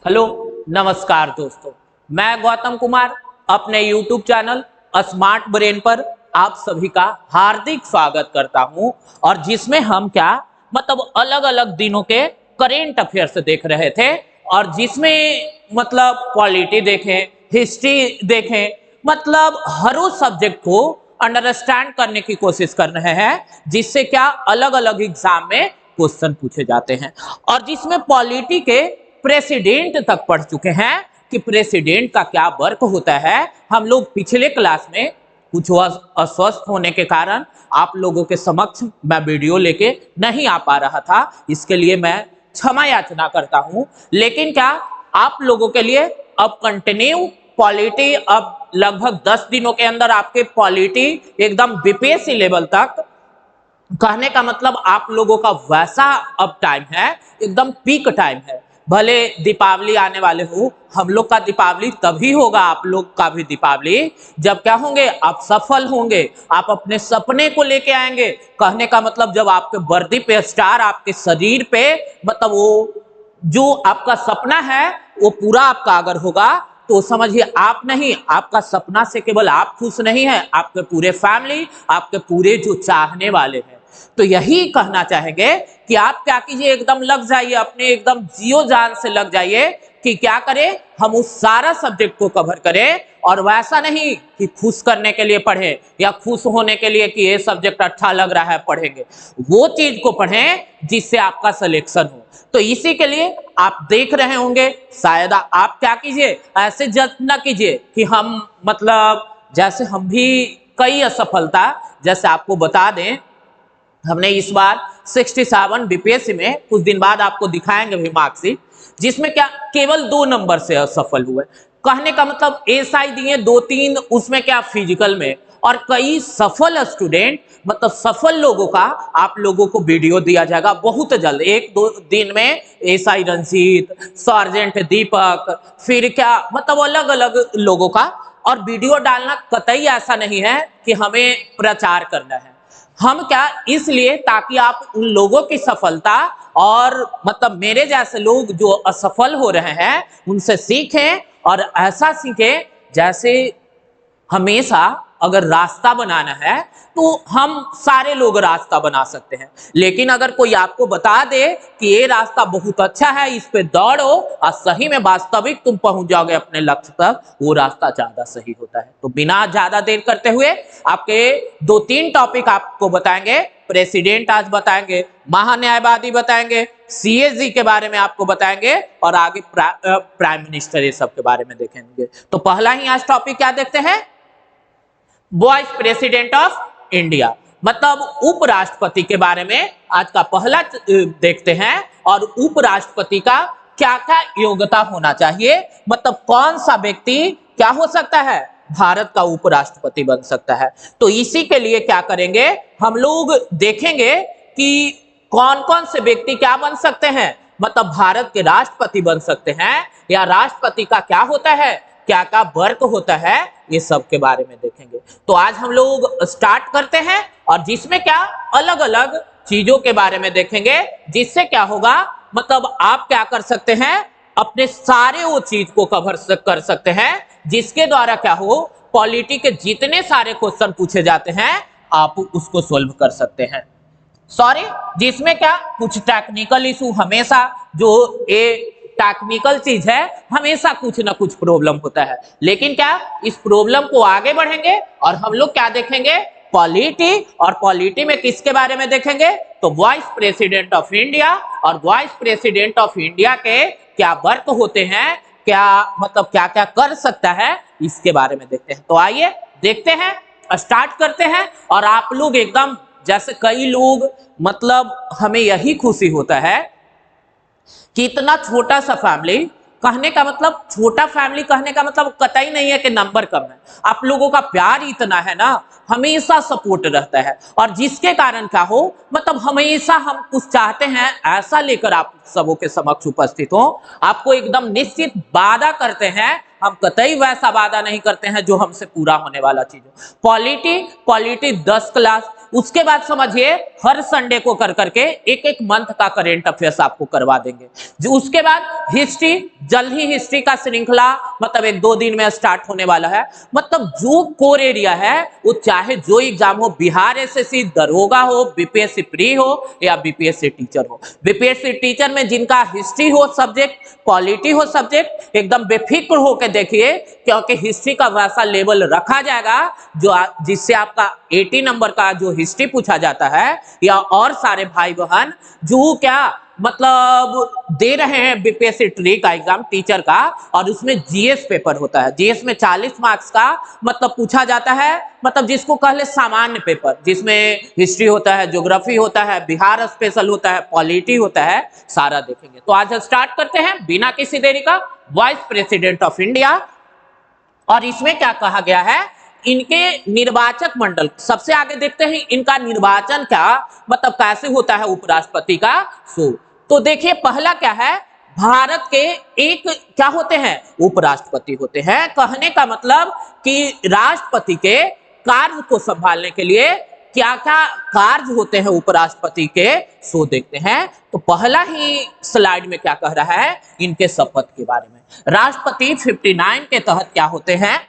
Hello नमस्कार दोस्तों, मैं गौतम कुमार अपने YouTube चैनल स्मार्ट ब्रेन पर आप सभी का हार्दिक स्वागत करता हूं। और जिसमें हम अलग अलग दिनों के करेंट अफेयर्स देख रहे थे और जिसमें पॉलिटी देखें, हिस्ट्री देखें, हर उस सब्जेक्ट को अंडरस्टैंड करने की कोशिश कर रहे हैं, जिससे क्या अलग अलग एग्जाम में क्वेश्चन पूछे जाते हैं। और जिसमें पॉलिटी के प्रेसिडेंट तक पढ़ चुके हैं कि प्रेसिडेंट का क्या वर्क होता है। हम लोग पिछले क्लास में कुछ अस्वस्थ होने के कारण आप लोगों के समक्ष मैं वीडियो लेके नहीं आ पा रहा था, इसके लिए मैं क्षमा याचना करता हूं। लेकिन क्या आप लोगों के लिए अब कंटिन्यू पॉलिटी, अब लगभग 10 दिनों के अंदर आपके पॉलिटी एकदम बीपीएससी लेवल तक, कहने का मतलब आप लोगों का वैसा अब टाइम है, एकदम पीक टाइम है। भले दीपावली आने वाले हो, हम लोग का दीपावली तभी होगा, आप लोग का भी दीपावली जब क्या होंगे, आप सफल होंगे, आप अपने सपने को लेके आएंगे। कहने का मतलब जब आपके वर्दी पे स्टार, आपके शरीर पे वो जो आपका सपना है वो पूरा आपका अगर होगा, तो समझिए आप नहीं, आपका सपना से केवल आप खुश नहीं है, आपके पूरे फैमिली, आपके पूरे जो चाहने वाले हैं। तो यही कहना चाहेंगे कि आप क्या कीजिए, एकदम लग जाइए, अपने एकदम जियो जान से लग जाइए कि क्या करें, हम उस सारा सब्जेक्ट को कवर करें। और वैसा नहीं कि खुश करने के लिए पढ़े या खुश होने के लिए कि ये सब्जेक्ट अच्छा लग रहा है पढ़ेंगे, वो चीज को पढ़ें जिससे आपका सिलेक्शन हो। तो इसी के लिए आप देख रहे होंगे, शायद आप क्या कीजिए, ऐसे जज ना कीजिए कि हम जैसे हम भी कई असफलता, जैसे आपको बता दें, हमने इस बार 67 बीपीएससी में कुछ दिन बाद आपको दिखाएंगे भी मार्कशीट, जिसमें क्या केवल 2 नंबर से असफल हुए। कहने का मतलब एसआई दिए 2-3, उसमें क्या फिजिकल में। और कई सफल स्टूडेंट, सफल लोगों का आप लोगों को वीडियो दिया जाएगा बहुत जल्द, 1-2 दिन में। एसआई रंजीत, सार्जेंट दीपक, फिर क्या अलग अलग लोगों का। और वीडियो डालना कतई ऐसा नहीं है कि हमें प्रचार करना है, हम क्या इसलिए ताकि आप उन लोगों की सफलता और मेरे जैसे लोग जो असफल हो रहे हैं उनसे सीखें। और ऐसा सीखें जैसे हमेशा अगर रास्ता बनाना है तो हम सारे लोग रास्ता बना सकते हैं, लेकिन अगर कोई आपको बता दे कि ये रास्ता बहुत अच्छा है, इस पे दौड़ो और सही में वास्तविक तुम पहुंच जाओगे अपने लक्ष्य तक, वो रास्ता ज्यादा सही होता है। तो बिना ज्यादा देर करते हुए आपके 2-3 टॉपिक आपको बताएंगे। प्रेसिडेंट आज बताएंगे, महान्यायवादी बताएंगे, सीएजी के बारे में आपको बताएंगे और आगे प्राइम मिनिस्टर, ये सब के बारे में देखेंगे। तो पहला ही आज टॉपिक क्या देखते हैं, वाइस प्रेसिडेंट ऑफ इंडिया, उपराष्ट्रपति के बारे में आज का पहला देखते हैं। और उपराष्ट्रपति का क्या क्या योग्यता होना चाहिए, कौन सा व्यक्ति क्या हो सकता है, भारत का उपराष्ट्रपति बन सकता है। तो इसी के लिए क्या करेंगे, हम लोग देखेंगे कि कौन कौन से व्यक्ति क्या बन सकते हैं, भारत के राष्ट्रपति बन सकते हैं, या राष्ट्रपति का क्या होता है, क्या क्या वर्क होता है, ये सब के बारे में देखेंगे। तो आज हम लोग स्टार्ट करते हैं और जिसमें क्या अलग अलग चीजों के बारे में देखेंगे, जिससे क्या होगा, आप क्या कर सकते हैं, अपने सारे वो चीज को कवर कर सकते हैं, जिसके द्वारा क्या हो, पॉलिटी के जितने सारे क्वेश्चन पूछे जाते हैं आप उसको सोल्व कर सकते हैं। सॉरी, जिसमें क्या कुछ टेक्निकल इशू, हमेशा जो ये टेक्निकल चीज है हमेशा कुछ ना कुछ प्रॉब्लम होता है, लेकिन क्या इस प्रॉब्लम को आगे बढ़ेंगे और हम लोग क्या देखेंगे, पॉलिटी। और पॉलिटी में किसके बारे में देखेंगे, तो वाइस प्रेसिडेंट ऑफ इंडिया। और वाइस प्रेसिडेंट ऑफ इंडिया के क्या वर्क होते हैं, क्या क्या क्या कर सकता है, इसके बारे में देखते हैं। तो आइए देखते हैं, स्टार्ट करते हैं। और आप लोग एकदम जैसे कई लोग, हमें यही खुशी होता है कि इतना छोटा सा फैमिली, कहने का मतलब छोटा फैमिली, कहने का मतलब कतई नहीं है कि नंबर कम है, आप लोगों का प्यार इतना है ना, हमेशा सपोर्ट रहता है। और जिसके कारण क्या हो, हमेशा हम कुछ चाहते हैं ऐसा लेकर आप सबों के समक्ष उपस्थित हो, आपको एकदम निश्चित वादा करते हैं हम कतई वैसा वादा नहीं करते हैं जो हमसे पूरा होने वाला चीज हो। पॉलिटी 10 क्लास, उसके बाद समझिए हर संडे को कर करके एक एक मंथ का करेंट अफेयर्स आपको करवा देंगे। जो उसके बाद हिस्ट्री, जल्द ही हिस्ट्री का श्रृंखला मतलब 1-2 दिन में स्टार्ट होने वाला है। मतलब जो कोर एरिया है वो चाहे जो एग्जाम हो, बिहार एसएससी, दरोगा हो, बीपीएससी प्री हो या बीपीएससी टीचर हो। बीपीएससी टीचर में जिनका हिस्ट्री हो सब्जेक्ट, पॉलिटी हो सब्जेक्ट, एकदम बेफिक्र होकर देखिए, क्योंकि हिस्ट्री का वैसा लेवल रखा जाएगा जो जिससे आपका 80 नंबर का जो हिस्ट्री पूछा जाता है, या और सारे भाई बहन जो क्या मतलब दे रहे हैं बीपीएससी ट्री का एग्जाम टीचर का, और उसमें जीएस पेपर होता है। जीएस में 40 मार्क्स का मतलब पूछा जाता है, मतलब जिसको कह ले सामान्य पेपर, जिसमें हिस्ट्री होता है, ज्योग्राफी होता है, बिहार स्पेशल होता है, पॉलिटी होता है, सारा देखेंगे। तो आज स्टार्ट करते हैं बिना किसी देरी का, वाइस प्रेसिडेंट ऑफ इंडिया। और इसमें क्या कहा गया है, इनके निर्वाचक मंडल, सबसे आगे देखते हैं इनका निर्वाचन क्या मतलब कैसे होता है उपराष्ट्रपति का। तो देखिए पहला क्या है, भारत के एक क्या होते हैं, उपराष्ट्रपति होते हैं। कहने का मतलब कि राष्ट्रपति के कार्य को संभालने के लिए क्या क्या कार्य होते हैं उपराष्ट्रपति के, सो देखते हैं। तो पहला ही स्लाइड में क्या कह रहा है, इनके शपथ के बारे में। राष्ट्रपति 59 के तहत क्या होते हैं,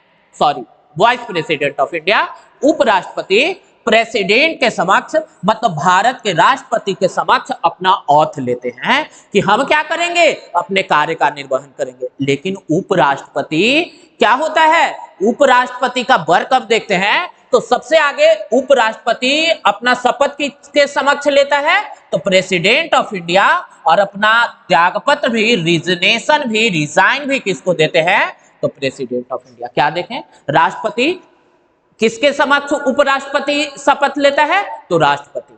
वाइस प्रेसिडेंट ऑफ इंडिया, उपराष्ट्रपति प्रेसिडेंट के समक्ष मतलब भारत के राष्ट्रपति के समक्ष अपना औथ लेते हैं कि हम क्या करेंगे, अपने कार्य का निर्वहन करेंगे। लेकिन उपराष्ट्रपति क्या होता है, उपराष्ट्रपति का वर्क कब देखते हैं, तो सबसे आगे उपराष्ट्रपति अपना शपथ के समक्ष लेता है तो प्रेसिडेंट ऑफ इंडिया, और अपना त्यागपत्र भी, रिजिग्नेशन भी, रिजाइन भी किसको देते हैं, तो प्रेसिडेंट ऑफ इंडिया। क्या देखें, राष्ट्रपति किसके समक्ष उपराष्ट्रपति शपथ लेता है, तो राष्ट्रपति।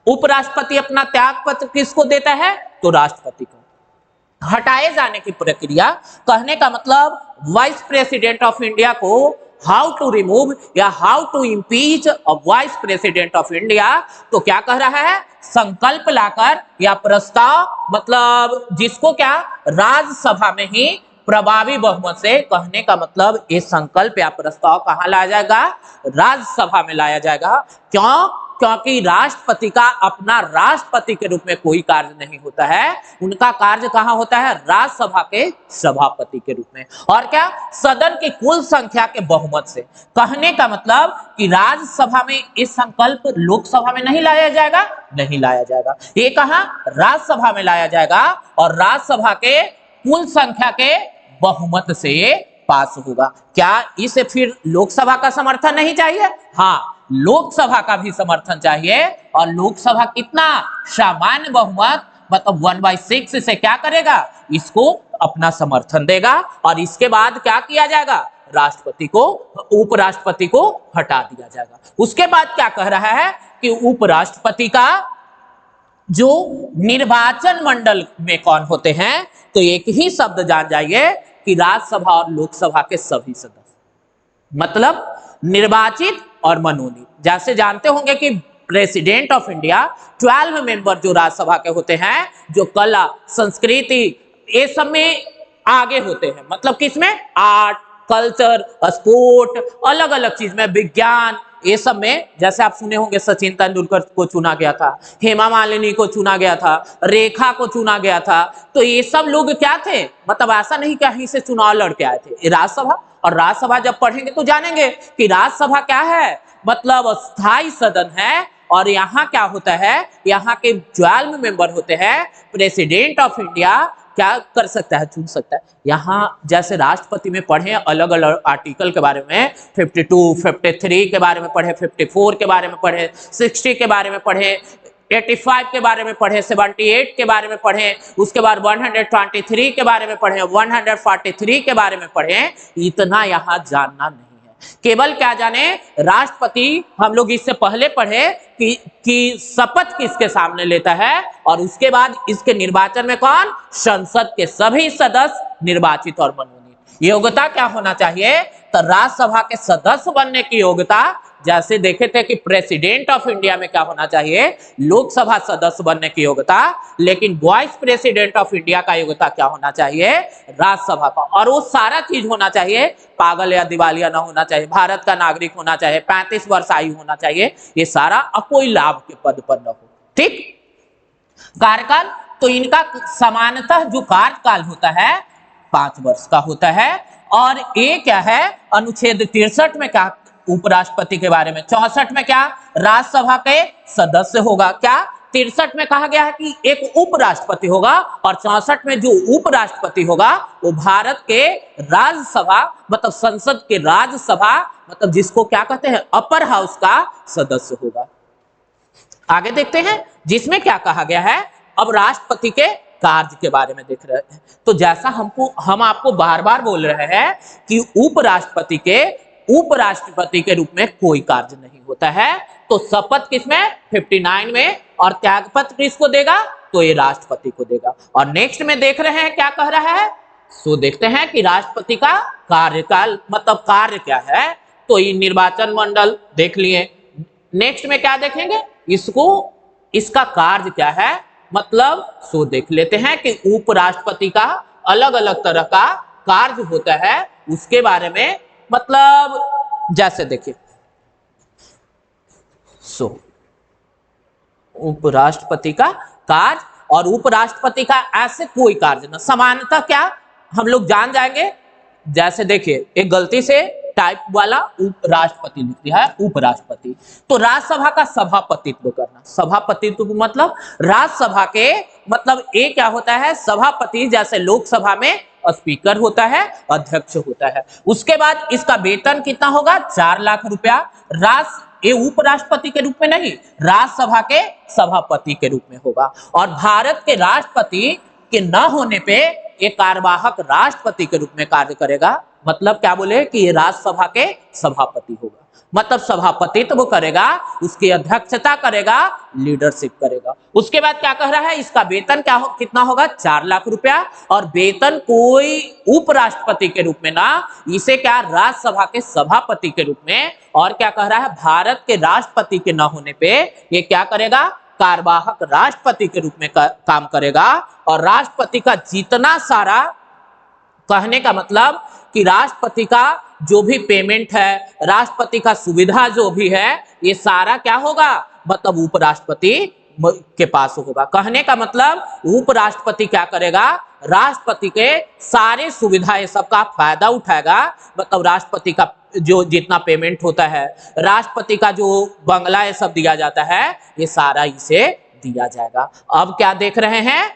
उपराष्ट्रपति अपना त्याग पत्र किसको देता है, तो राष्ट्रपति को। हटाए जाने की प्रक्रिया, कहने का मतलब वाइस प्रेसिडेंट ऑफ इंडिया को हाउ टू रिमूव या how to impeach a vice president of India, तो क्या कह रहा है, संकल्प लाकर या प्रस्ताव, मतलब जिसको क्या राज्यसभा में ही प्रभावी बहुमत से, कहने का मतलब ये संकल्प या प्रस्ताव कहां लाया जाएगा, राज्यसभा में लाया जाएगा। क्यों, क्योंकि राष्ट्रपति का अपना राष्ट्रपति के रूप में कोई कार्य नहीं होता है, उनका कार्य कहां होता है, राज्यसभा के सभापति के रूप में। और क्या, सदन की कुल संख्या के बहुमत से। कहने का मतलब कि राज्यसभा में इस संकल्प लोकसभा में नहीं लाया जाएगा, नहीं लाया जाएगा, ये कहां, राज्यसभा में लाया जाएगा, और राज्यसभा के कुल संख्या के बहुमत से पास होगा। क्या इसे फिर लोकसभा का समर्थन नहीं चाहिए, हाँ लोकसभा का भी समर्थन चाहिए। और लोकसभा कितना, सामान्य बहुमत मतलब 1/6 से क्या करेगा, इसको अपना समर्थन देगा। और इसके बाद क्या किया जाएगा, राष्ट्रपति को, उपराष्ट्रपति को हटा दिया जाएगा। उसके बाद क्या कह रहा है कि उपराष्ट्रपति का जो निर्वाचन मंडल में कौन होते हैं, तो एक ही शब्द जान जाइए कि राज्यसभा और लोकसभा के सभी सदस्य, मतलब निर्वाचित और मनोनीत। जैसे जानते होंगे कि प्रेसिडेंट ऑफ इंडिया 12 मेंबर जो राज्यसभा के होते हैं, जो कला, संस्कृति, ये सब में आगे होते हैं, मतलब किसमें, आर्ट, कल्चर, स्पोर्ट, अलग अलग चीज में, विज्ञान, ये सब में। जैसे आप सुने होंगे सचिन तेंदुलकर को चुना गया था, हेमा मालिनी को चुना गया था, रेखा को चुना गया था, तो ये सब लोग क्या थे, मतलब ऐसा नहीं कहीं से चुनाव लड़के आए थे, राज्यसभा। और राज्यसभा जब पढ़ेंगे तो जानेंगे कि राज्यसभा क्या है, मतलब स्थायी सदन है। और यहाँ क्या होता है, यहाँ के 12 मेंबर होते हैं। प्रेसिडेंट ऑफ इंडिया क्या कर सकता है, चुन सकता है। यहाँ जैसे राष्ट्रपति में पढ़े अलग अलग आर्टिकल के बारे में, 52, 53 के बारे में पढ़े, 54 के बारे में पढ़े, 60 के बारे में पढ़े, 85 के बारे में पढ़े, 78 के बारे में पढ़े, उसके बाद 123 के बारे में पढ़े, 143 के बारे में पढ़े। इतना यहाँ जानना नहीं है, केवल क्या जाने, राष्ट्रपति हम लोग इससे पहले पढ़े कि शपथ किसके सामने लेता है, और उसके बाद इसके निर्वाचन में कौन, संसद के सभी सदस्य निर्वाचित और मनोनीत। योग्यता क्या होना चाहिए, तो राज्यसभा के सदस्य बनने की योग्यता जैसे देखे थे कि प्रेसिडेंट ऑफ इंडिया में क्या होना चाहिए, लोकसभा सदस्य बनने की योग्यता, लेकिन वाइस प्रेसिडेंट ऑफ इंडिया का योग्यता क्या होना चाहिए, राज्यसभा का। और वो सारा चीज होना चाहिए, पागल या दिवालिया ना होना चाहिए, भारत का नागरिक होना चाहिए, 35 वर्ष आयु होना चाहिए, ये सारा कोई लाभ के पद पर न हो। ठीक, कार्यकाल तो इनका समानतः जो कार्यकाल होता है 5 वर्ष का होता है। और ये क्या है, अनुच्छेद 63 में क्या उपराष्ट्रपति के बारे में, 64 में क्या राज्यसभा के सदस्य होगा, क्या 63 में कहा गया है कि एक उपराष्ट्रपति होगा, और 64 में जो उपराष्ट्रपति होगा वो भारत के राज्यसभा मतलब संसद के राज्यसभा मतलब जिसको क्या कहते हैं अपर हाउस का सदस्य होगा। आगे देखते हैं जिसमें क्या कहा गया है। अब राष्ट्रपति के कार्य के बारे में देख रहे हैं। तो जैसा हम आपको बार बार बोल रहे हैं कि उपराष्ट्रपति के रूप में कोई कार्य नहीं होता है। तो शपथ किसमें 59 में, और त्यागपत्र किसको देगा, तो ये राष्ट्रपति को देगा। और नेक्स्ट में देख रहे हैं क्या कह रहा है, सो देखते हैं कि राष्ट्रपति का कार्यकाल मतलब कार्य क्या है। तो ये निर्वाचन मंडल देख लिए। नेक्स्ट में क्या देखेंगे, इसका कार्य क्या है, मतलब सो देख लेते हैं कि उपराष्ट्रपति का अलग अलग तरह का कार्य होता है उसके बारे में। मतलब जैसे देखिए, सो उपराष्ट्रपति का कार्य और उपराष्ट्रपति का ऐसे कोई कार्य ना, समानता क्या हम लोग जान जाएंगे। जैसे देखिए एक गलती से टाइप वाला उपराष्ट्रपति लिख दिया है उपराष्ट्रपति, तो राज्यसभा का सभापतित्व करना, सभापतित्व मतलब राज्यसभा के मतलब ये क्या होता है, सभापति जैसे लोकसभा में स्पीकर होता है, अध्यक्ष होता है। उसके बाद इसका वेतन कितना होगा, 4 लाख रुपया। ये उपराष्ट्रपति के रूप में नहीं, राज्यसभा के सभापति के रूप में होगा। और भारत के राष्ट्रपति के न होने पे ये कार्यवाहक राष्ट्रपति के रूप में कार्य करेगा। मतलब क्या बोले कि ये राज्यसभा के सभापति होगा, मतलब सभापतित्व करेगा, उसकी अध्यक्षता करेगा, लीडरशिप करेगा। उसके बाद क्या कह रहा है, इसका वेतन कितना होगा, 4 लाख रुपया। और वेतन कोई उपराष्ट्रपति के रूप में ना, इसे क्या राज्यसभा के सभापति के रूप में। और क्या कह रहा है, भारत के राष्ट्रपति के न होने पे ये क्या करेगा, कार्यवाहक राष्ट्रपति के रूप में काम करेगा। और राष्ट्रपति का जितना सारा, कहने का मतलब कि राष्ट्रपति का जो भी पेमेंट है, राष्ट्रपति का सुविधा जो भी है, ये सारा क्या होगा, मतलब उपराष्ट्रपति के पास होगा। कहने का मतलब उपराष्ट्रपति क्या करेगा, राष्ट्रपति के सारे सुविधा ये सब का फायदा उठाएगा। मतलब राष्ट्रपति का जो जितना पेमेंट होता है, राष्ट्रपति का जो बंगला ये सब दिया जाता है, ये सारा इसे दिया जाएगा। अब क्या देख रहे हैं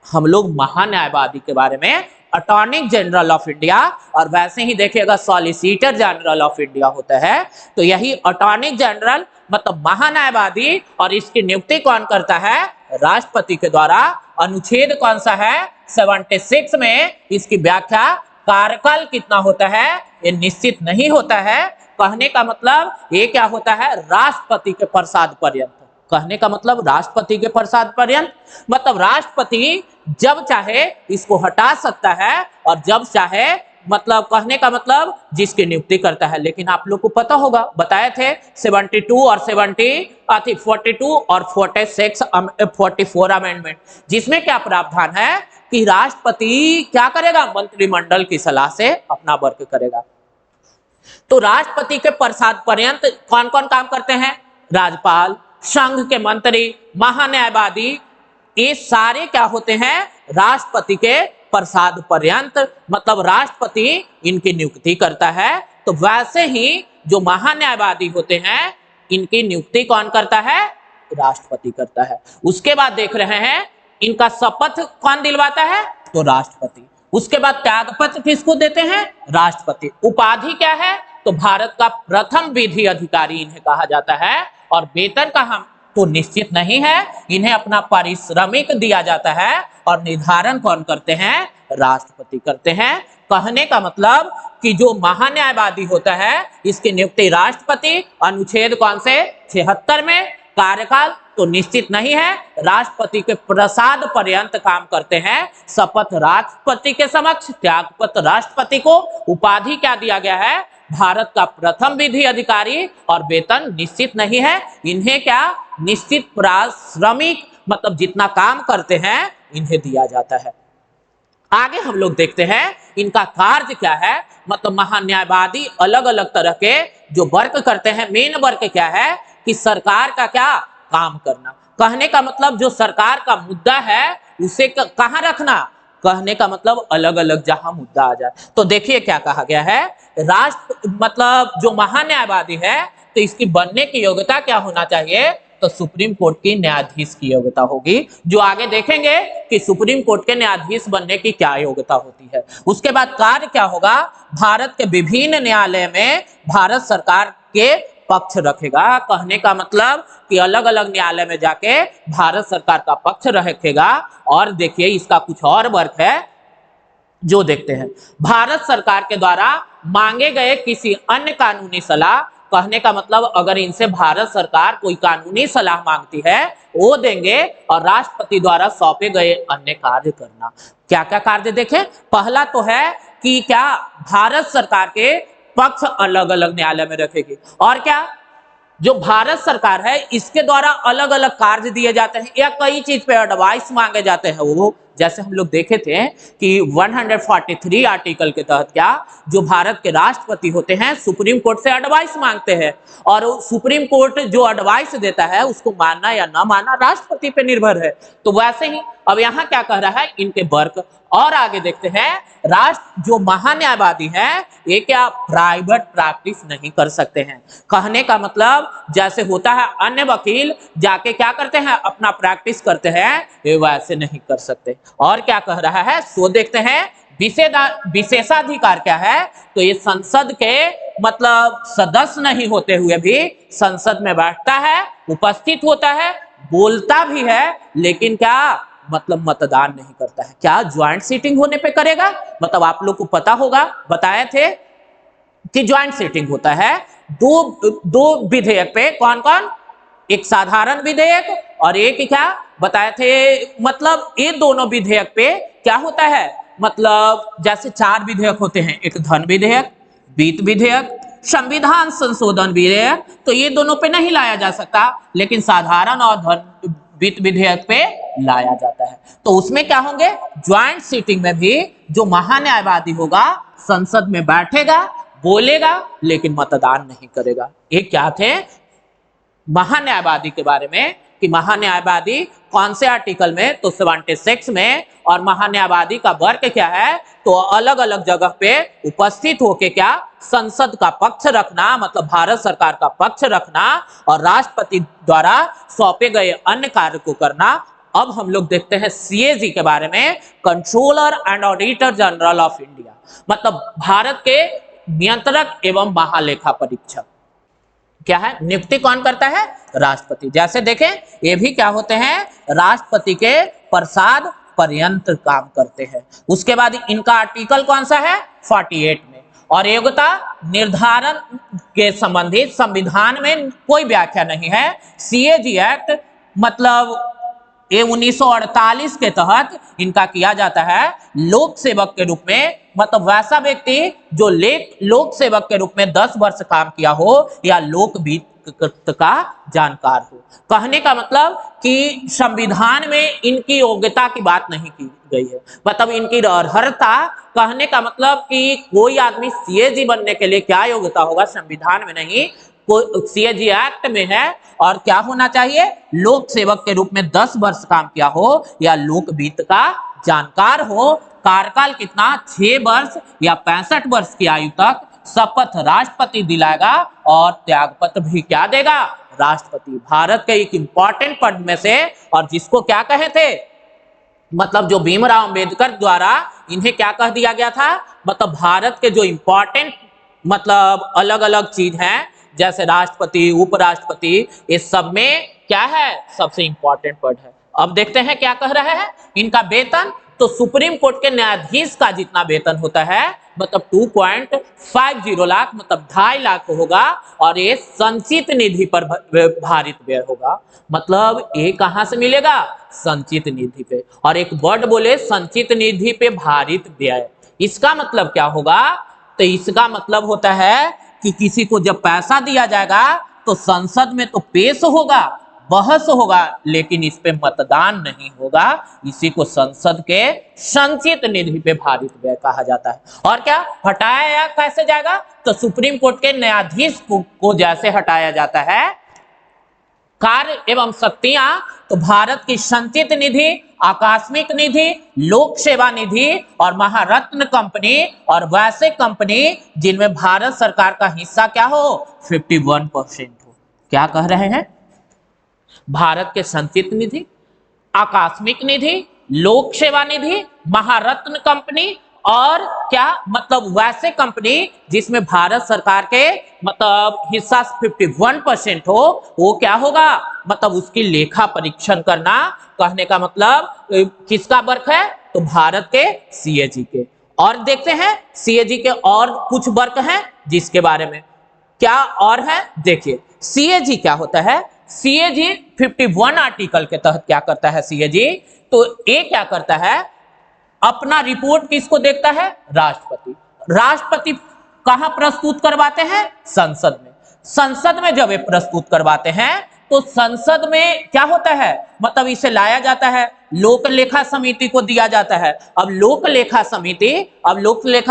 हम लोग, महान्यायवादी के बारे में, अटॉर्नी जनरल ऑफ इंडिया। और वैसे ही देखिएगा सॉलिसिटर जनरल ऑफ इंडिया होता है। तो यही अटॉर्नी जनरल मतलब महान्यायवादी, और इसकी नियुक्ति कौन करता है, राष्ट्रपति के द्वारा। अनुच्छेद कौन सा है, 76 में इसकी व्याख्या, कार्यकाल कितना होता है ये निश्चित नहीं होता है। कहने का मतलब ये क्या होता है, राष्ट्रपति के प्रसाद पर्यंत। कहने का मतलब राष्ट्रपति के प्रसाद पर्यंत, मतलब राष्ट्रपति जब चाहे इसको हटा सकता है और जब चाहे, मतलब कहने का मतलब जिसकी नियुक्ति करता है। लेकिन आप लोग को पता होगा, बताए थे 42 और 42 और 44 अमेंडमेंट, जिसमें क्या प्रावधान है कि राष्ट्रपति क्या करेगा, मंत्रिमंडल की सलाह से अपना वर्क करेगा। तो राष्ट्रपति के प्रसाद पर्यंत कौन कौन काम करते हैं, राज्यपाल, संघ के मंत्री, महान्यायवादी, ये सारे क्या होते हैं, राष्ट्रपति के प्रसाद पर्यंत। मतलब राष्ट्रपति इनकी नियुक्ति करता है। तो वैसे ही जो महान्यायवादी होते हैं इनकी नियुक्ति कौन करता है, राष्ट्रपति करता है। उसके बाद देख रहे हैं इनका शपथ कौन दिलवाता है, तो राष्ट्रपति। उसके बाद त्यागपत्र किसको देते हैं, राष्ट्रपति। उपाधि क्या है, तो भारत का प्रथम विधि अधिकारी इन्हें कहा जाता है। और वेतन का हम तो निश्चित नहीं है, इन्हें अपना पारिश्रमिक दिया जाता है। और निर्धारण कौन करते हैं, राष्ट्रपति करते हैं। कहने का मतलब कि जो महान्यायवादी होता है इसकी नियुक्ति राष्ट्रपति, अनुच्छेद कौन से 76 में, कार्यकाल तो निश्चित नहीं है, राष्ट्रपति के प्रसाद पर्यंत काम करते हैं। शपथ राष्ट्रपति के समक्ष, त्यागपत्र राष्ट्रपति को। उपाधि क्या दिया गया है, भारत का प्रथम विधि अधिकारी और वेतन निश्चित नहीं है। इन्हें क्या निश्चित पारिश्रमिक मतलब जितना काम करते हैं इन्हें दिया जाता है। आगे हम लोग देखते हैं इनका कार्य क्या है। मतलब महान्यायवादी अलग अलग तरह के जो वर्क करते हैं, मेन वर्क क्या है कि सरकार का क्या काम करना। कहने का मतलब जो सरकार का मुद्दा है उसे कहां रखना, कहने का मतलब अलग अलग जहां मुद्दा आ जाए। तो देखिए क्या कहा गया है, राष्ट्र मतलब जो महान्यायवादी है तो इसकी बनने की योग्यता क्या होना चाहिए, तो सुप्रीम कोर्ट की न्यायाधीश की योग्यता होगी। जो आगे देखेंगे कि सुप्रीम कोर्ट के न्यायाधीश बनने की क्या योग्यता होती है। उसके बाद कार्य क्या होगा, भारत के विभिन्न न्यायालय में भारत सरकार के पक्ष रखेगा। कहने का मतलब कि अलग अलग न्यायालय में जाके भारत सरकार का पक्ष रखेगा। और देखिए इसका कुछ और वर्क है जो देखते हैं, भारत सरकार के द्वारा मांगे गए किसी अन्य कानूनी सलाह, कहने का मतलब अगर इनसे भारत सरकार कोई कानूनी सलाह मांगती है वो देंगे। और राष्ट्रपति द्वारा सौंपे गए अन्य कार्य करना। क्या क्या कार्य देखें, पहला तो है कि क्या भारत सरकार के पक्ष अलग अलग न्यायालय में रखेगी। और क्या जो भारत सरकार है इसके द्वारा अलग अलग कार्य दिए जाते हैं या कई चीज पे एडवाइस मांगे जाते हैं। वो जैसे हम लोग देखे थे कि 143 आर्टिकल के तहत क्या जो भारत के राष्ट्रपति होते हैं सुप्रीम कोर्ट से एडवाइस मांगते हैं और सुप्रीम कोर्ट जो एडवाइस देता है उसको मानना या ना मानना राष्ट्रपति पे निर्भर है। तो वैसे ही अब यहाँ क्या कह रहा है इनके वर्क। और आगे देखते हैं, राष्ट्र जो महान्यायवादी है ये क्या प्राइवेट प्रैक्टिस नहीं कर सकते हैं। कहने का मतलब जैसे होता है अन्य वकील जाके क्या करते हैं अपना प्रैक्टिस करते हैं, ये वैसे नहीं कर सकते। और क्या कह रहा है सो देखते हैं, विशेषाधिकार क्या है, तो ये संसद के मतलब सदस्य नहीं होते हुए भी संसद में बैठता है, उपस्थित होता है, बोलता भी है, लेकिन क्या मतलब मतदान नहीं करता है। क्या ज्वाइंट सीटिंग होने पे करेगा, मतलब आप लोग को पता होगा बताए थे कि ज्वाइंट सीटिंग होता है दो विधेयक पे। कौन कौन, एक साधारण विधेयक और एक क्या बताए थे, मतलब ये दोनों विधेयक पे क्या होता है, मतलब जैसे 4 विधेयक होते हैं, एक धन विधेयक, वित्त विधेयक, संविधान संशोधन विधेयक, तो ये दोनों पे नहीं लाया जा सकता, लेकिन साधारण और धन वित्त विधेयक पे लाया जाता है। तो उसमें क्या होंगे, ज्वाइंट सीटिंग में भी जो महान्यायवादी होगा संसद में बैठेगा, बोलेगा, लेकिन मतदान नहीं करेगा। ये क्या थे महान्यायवादी के बारे में कि महान्यायवादी कौन से आर्टिकल में, तो 76 में। और महान्यायवादी का वर्क क्या है, तो अलग अलग जगह पे उपस्थित होके क्या संसद का पक्ष रखना, मतलब भारत सरकार का पक्ष रखना और राष्ट्रपति द्वारा सौंपे गए अन्य कार्य को करना। अब हम लोग देखते हैं सीएजी के बारे में, controller and auditor general of India, मतलब भारत के नियंत्रक एवं महालेखा परीक्षक। क्या है, नियुक्ति कौन करता है, राष्ट्रपति। जैसे देखें ये भी क्या होते हैं, राष्ट्रपति के प्रसाद पर्यंत काम करते हैं। उसके बाद इनका आर्टिकल कौन सा है, 48 में। और योग्यता निर्धारण के संबंधित संविधान में कोई व्याख्या नहीं है। सीएजी एक्ट मतलब ये 1948 के तहत इनका किया जाता है लोक सेवक के रूप में, मतलब वैसा व्यक्ति जो लोक सेवक के रूप में 10 वर्ष काम किया हो या लोक वित्त का जानकार हो। कहने का मतलब कि संविधान में इनकी योग्यता की बात नहीं की गई है, मतलब इनकी अर्हता। कहने का मतलब कि कोई आदमी सीएजी बनने के लिए क्या योग्यता होगा, संविधान में नहीं, सीएजी एक्ट में है। और क्या होना चाहिए, लोक सेवक के रूप में 10 वर्ष काम किया हो या लोक वित्त का जानकार हो। कार्यकाल कितना, 6 वर्ष या 65 वर्ष की आयु तक। शपथ राष्ट्रपति दिलाएगा और त्यागपत्र भी क्या देगा, राष्ट्रपति। भारत के एक इंपॉर्टेंट पद में से, और जिसको क्या कहे थे, मतलब जो भीमराव अंबेडकर द्वारा इन्हें क्या कह दिया गया था, मतलब भारत के जो इंपॉर्टेंट मतलब अलग अलग चीज हैं जैसे राष्ट्रपति, उपराष्ट्रपति, इस सब में क्या है, सबसे इंपॉर्टेंट पद है। अब देखते हैं क्या कह रहे हैं इनका वेतन। तो सुप्रीम कोर्ट के न्यायाधीश का जितना वेतन होता है मतलब 2.50 लाख, मतलब 2.5 लाख होगा। और ये संचित निधि पर भारित व्यय होगा। मतलब ये कहां से मिलेगा, संचित निधि पे। और एक वर्ड बोले संचित निधि पे भारित व्यय, इसका मतलब क्या होगा तो इसका मतलब होता है कि किसी को जब पैसा दिया जाएगा तो संसद में तो पेश होगा, बहस होगा, लेकिन इस पे मतदान नहीं होगा। इसी को संसद के संचित निधि पे भारित व्यय कहा जाता है। और क्या हटाया या कैसे जाएगा, तो सुप्रीम कोर्ट के न्यायाधीश को जैसे हटाया जाता है कार्य एवं शक्तियां, तो भारत की संचित निधि, आकस्मिक निधि, लोक सेवा निधि और महारत्न कंपनी और वैसे कंपनी जिनमें भारत सरकार का हिस्सा क्या हो, 51% हो। क्या कह रहे हैं, भारत के संचित निधि, आकस्मिक निधि, लोक सेवा निधि, महारत्न कंपनी और क्या मतलब वैसे कंपनी जिसमें भारत सरकार के मतलब हिस्सा 51% हो, वो क्या होगा, मतलब उसकी लेखा परीक्षण करना। कहने का मतलब किसका वर्क है, तो भारत के सीएजी के। और देखते हैं सीएजी के और कुछ वर्क हैं जिसके बारे में क्या और है। देखिए सीएजी क्या होता है, सीएजी 51 आर्टिकल के तहत क्या करता है सीएजी, तो ये क्या करता है, अपना रिपोर्ट किसको देखता है, राष्ट्रपति। राष्ट्रपति कहां प्रस्तुत करवाते हैं, संसद में। संसद में जब ये प्रस्तुत करवाते हैं तो संसद में क्या होता है, मतलब इसे लाया जाता है, लोक लेखा समिति को दिया जाता है। अब लोक लेखा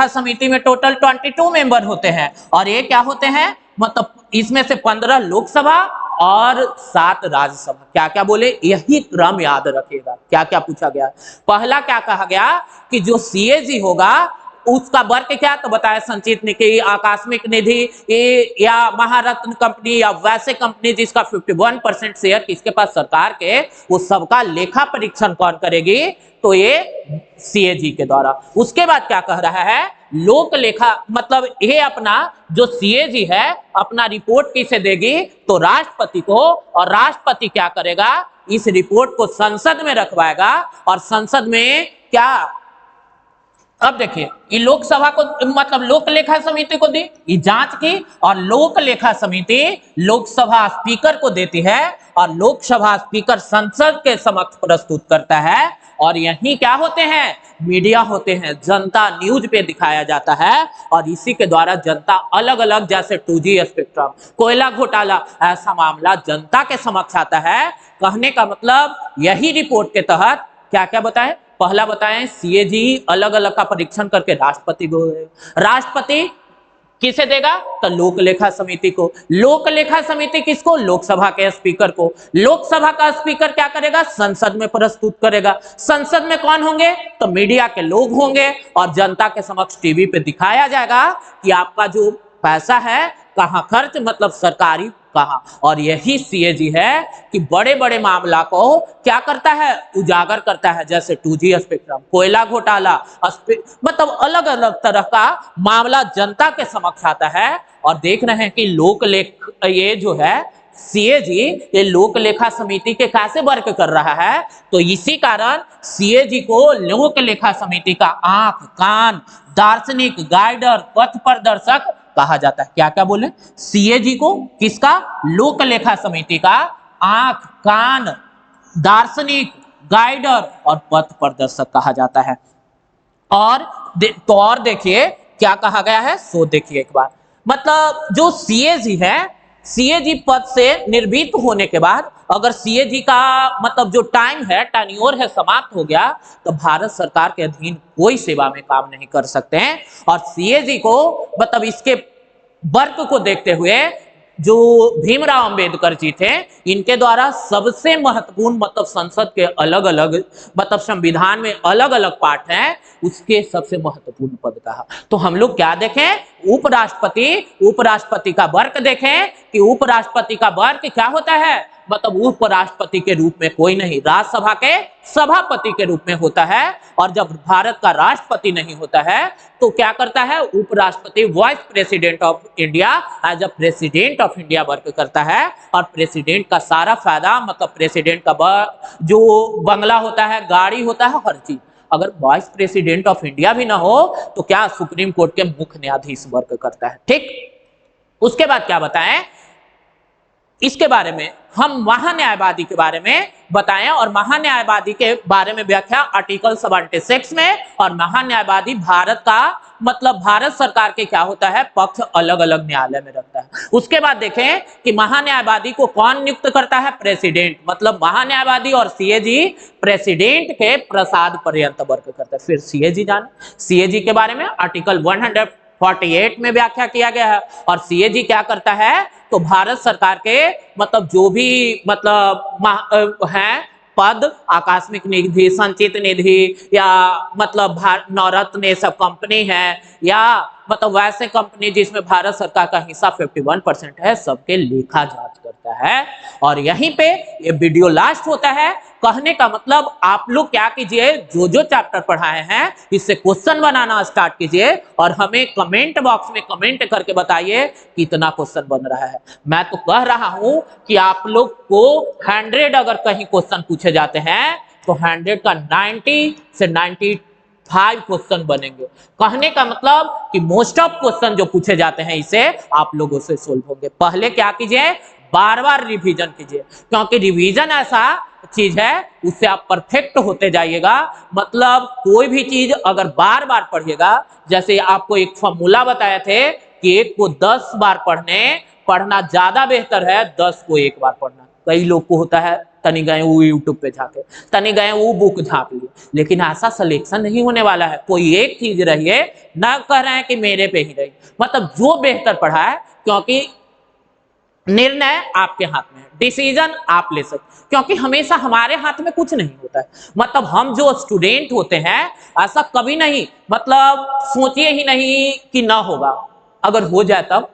समिति में टोटल 22 मेंबर होते हैं और ये क्या होते हैं, मतलब इसमें से 15 लोकसभा और 7 राज्यसभा। क्या क्या बोले, यही क्रम याद रखिएगा। क्या क्या पूछा गया, पहला क्या कहा गया कि जो सीएजी होगा उसका वर्क क्या, तो बताया संचित निधि, आकस्मिक निधि या महारत्न कंपनी या वैसे कंपनी जिसका 51% शेयर किसके पास, सरकार के, वो सबका लेखा परीक्षण कौन करेगी, तो ये सीएजी के द्वारा। उसके बाद क्या कह रहा है, लोक लेखा मतलब ये अपना जो सीएजी है अपना रिपोर्ट किसे देगी, तो राष्ट्रपति को। और राष्ट्रपति क्या करेगा, इस रिपोर्ट को संसद में रखवाएगा और संसद में क्या, अब देखिए ये लोकसभा को मतलब लोक लेखा समिति को दी, ये जांच की, और लोक लेखा समिति लोकसभा स्पीकर को देती है और लोकसभा स्पीकर संसद के समक्ष प्रस्तुत करता है। और यही क्या होते हैं, मीडिया होते हैं, जनता न्यूज पे दिखाया जाता है और इसी के द्वारा जनता अलग अलग, जैसे 2G स्पेक्ट्रम, कोयला घोटाला, ऐसा मामला जनता के समक्ष आता है। कहने का मतलब यही रिपोर्ट के तहत क्या क्या बताएं, पहला बताएं सीएजी अलग अलग का परीक्षण करके राष्ट्रपति को, राष्ट्रपति किसे देगा, तो लोक लेखा समिति को। लोक लेखा समिति किसको, लोकसभा के स्पीकर को। लोकसभा का स्पीकर क्या करेगा, संसद में प्रस्तुत करेगा। संसद में कौन होंगे, तो मीडिया के लोग होंगे और जनता के समक्ष टीवी पे दिखाया जाएगा कि आपका जो पैसा है कहां खर्च, मतलब सरकारी कहां। और यही सीएजी है कि बड़े बड़े मामला को क्या करता है, उजागर करता है, जैसे 2G स्पेक्ट्रम, कोयला घोटाला, मतलब अलग अलग तरह का मामला जनता के समक्ष आता है। और देख रहे हैं कि लोक लेख ये जो है सीएजी, ये लोक लेखा समिति के कैसे वर्क कर रहा है, तो इसी कारण सीएजी को लोक लेखा समिति का आंख कान, दार्शनिक, गाइडर, पथ प्रदर्शक कहा जाता है। क्या क्या बोले, सीएजी को किसका, लोक लेखा समिति का आंख कान, दार्शनिक, गाइडर और पथ प्रदर्शक कहा जाता है। और तो और देखिए क्या कहा गया है, सो देखिए एक बार, मतलब जो सीएजी है, सीएजी पद से निर्वीत होने के बाद अगर सीएजी का मतलब जो टाइम है, टेन्योर है, समाप्त हो गया, तो भारत सरकार के अधीन कोई सेवा में काम नहीं कर सकते हैं। और सीएजी को मतलब इसके वर्क को देखते हुए जो भीमराव अंबेडकर जी थे, इनके द्वारा सबसे महत्वपूर्ण मतलब संसद के अलग अलग मतलब संविधान में अलग अलग पार्ट हैं, उसके सबसे महत्वपूर्ण पद कहा। तो हम लोग क्या देखें, उपराष्ट्रपति का वर्क देखें कि उपराष्ट्रपति का वर्क क्या होता है, मतलब उपराष्ट्रपति के रूप में कोई नहीं, राज्यसभा के सभापति के रूप में होता है। और जब भारत का राष्ट्रपति नहीं होता है तो क्या करता है, उपराष्ट्रपति vice president of India as a president of India work करता है। और प्रेसिडेंट का सारा फायदा, मतलब प्रेसिडेंट का जो बंगला होता है, गाड़ी होता है, हर चीज, अगर वाइस प्रेसिडेंट ऑफ इंडिया भी ना हो तो क्या, सुप्रीम कोर्ट के मुख्य न्यायाधीश वर्क करता है। ठीक, उसके बाद क्या बताएं, इसके बारे में हम महान्यायवादी के बारे में बताएं और महान्यायवादी के बारे में व्याख्या आर्टिकल 76 में, और महान्यायवादी भारत का मतलब भारत सरकार के क्या होता है, पक्ष अलग अलग न्यायालय में रखता है। उसके बाद देखें कि महान्यायवादी को कौन नियुक्त करता है, प्रेसिडेंट। मतलब महान्यायवादी और सीएजी प्रेसिडेंट के प्रसाद पर्यंत वर्क करता है। फिर सीएजी जाने, सीएजी के बारे में आर्टिकल 148 में व्याख्या किया गया है। और सीएजी क्या करता है, तो भारत सरकार के मतलब जो भी मतलब हैं पद, आकस्मिक निधि, संचित निधि, या मतलब नवरत्न, ये सब कंपनी है, या मतलब वैसे कंपनी जिसमें भारत सरकार का हिस्सा 51% है, सबके लेखा जांच करता है। और यहीं पे ये वीडियो लास्ट होता है। कहने का मतलब आप लोग क्या कीजिए, जो जो चैप्टर पढ़ाए हैं इससे क्वेश्चन बनाना स्टार्ट कीजिए और हमें कमेंट बॉक्स में कमेंट करके बताइए कितना क्वेश्चन बन रहा है। मैं तो कह रहा हूं कि आप लोग को 100 अगर कहीं क्वेश्चन पूछे जाते हैं तो 100 का 90 से 95 क्वेश्चन बनेंगे। कहने का मतलब कि मोस्ट ऑफ क्वेश्चन जो पूछे जाते हैं इसे आप लोगों से सोल्व होंगे। पहले क्या कीजिए, बार बार रिवीजन कीजिए, क्योंकि रिवीजन ऐसा चीज है उससे आप परफेक्ट होते जाइएगा। मतलब कोई भी चीज अगर बार बार पढ़िएगा, जैसे आपको एक फॉर्मूला बताए थे कि एक को 10 बार पढ़ना ज्यादा बेहतर है 10 को एक बार पढ़ना। कई लोग को होता है तनी गए वो यूट्यूब पे झांके, तनी गए वो बुक झांक लिए, लेकिन ऐसा सिलेक्शन नहीं होने वाला है। कोई एक चीज रहिए, ना कह रहे हैं कि मेरे पे ही रही, मतलब जो बेहतर पढ़ा है, क्योंकि निर्णय आपके हाथ में है, डिसीजन आप ले सकते, क्योंकि हमेशा हमारे हाथ में कुछ नहीं होता है। मतलब हम जो स्टूडेंट होते हैं ऐसा कभी नहीं मतलब सोचिए ही नहीं कि ना होगा, अगर हो जाए तब।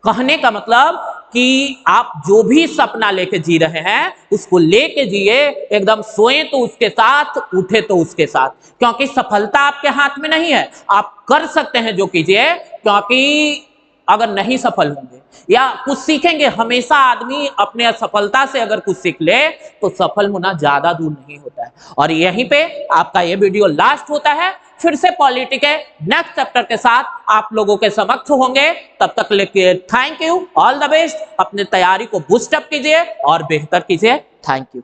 कहने का मतलब कि आप जो भी सपना लेके जी रहे हैं उसको लेके जिए, एकदम सोए तो उसके साथ, उठे तो उसके साथ, क्योंकि सफलता आपके हाथ में नहीं है। आप कर सकते हैं जो कीजिए, क्योंकि अगर नहीं सफल होंगे या कुछ सीखेंगे, हमेशा आदमी अपने असफलता से अगर कुछ सीख ले तो सफल होना ज्यादा दूर नहीं होता है। और यहीं पे आपका ये वीडियो लास्ट होता है। फिर से पॉलिटी के नेक्स्ट चैप्टर के साथ आप लोगों के समक्ष होंगे। तब तक लेके thank you, all the best. अपने तैयारी को बूस्ट अप कीजिए और बेहतर कीजिए। Thank you.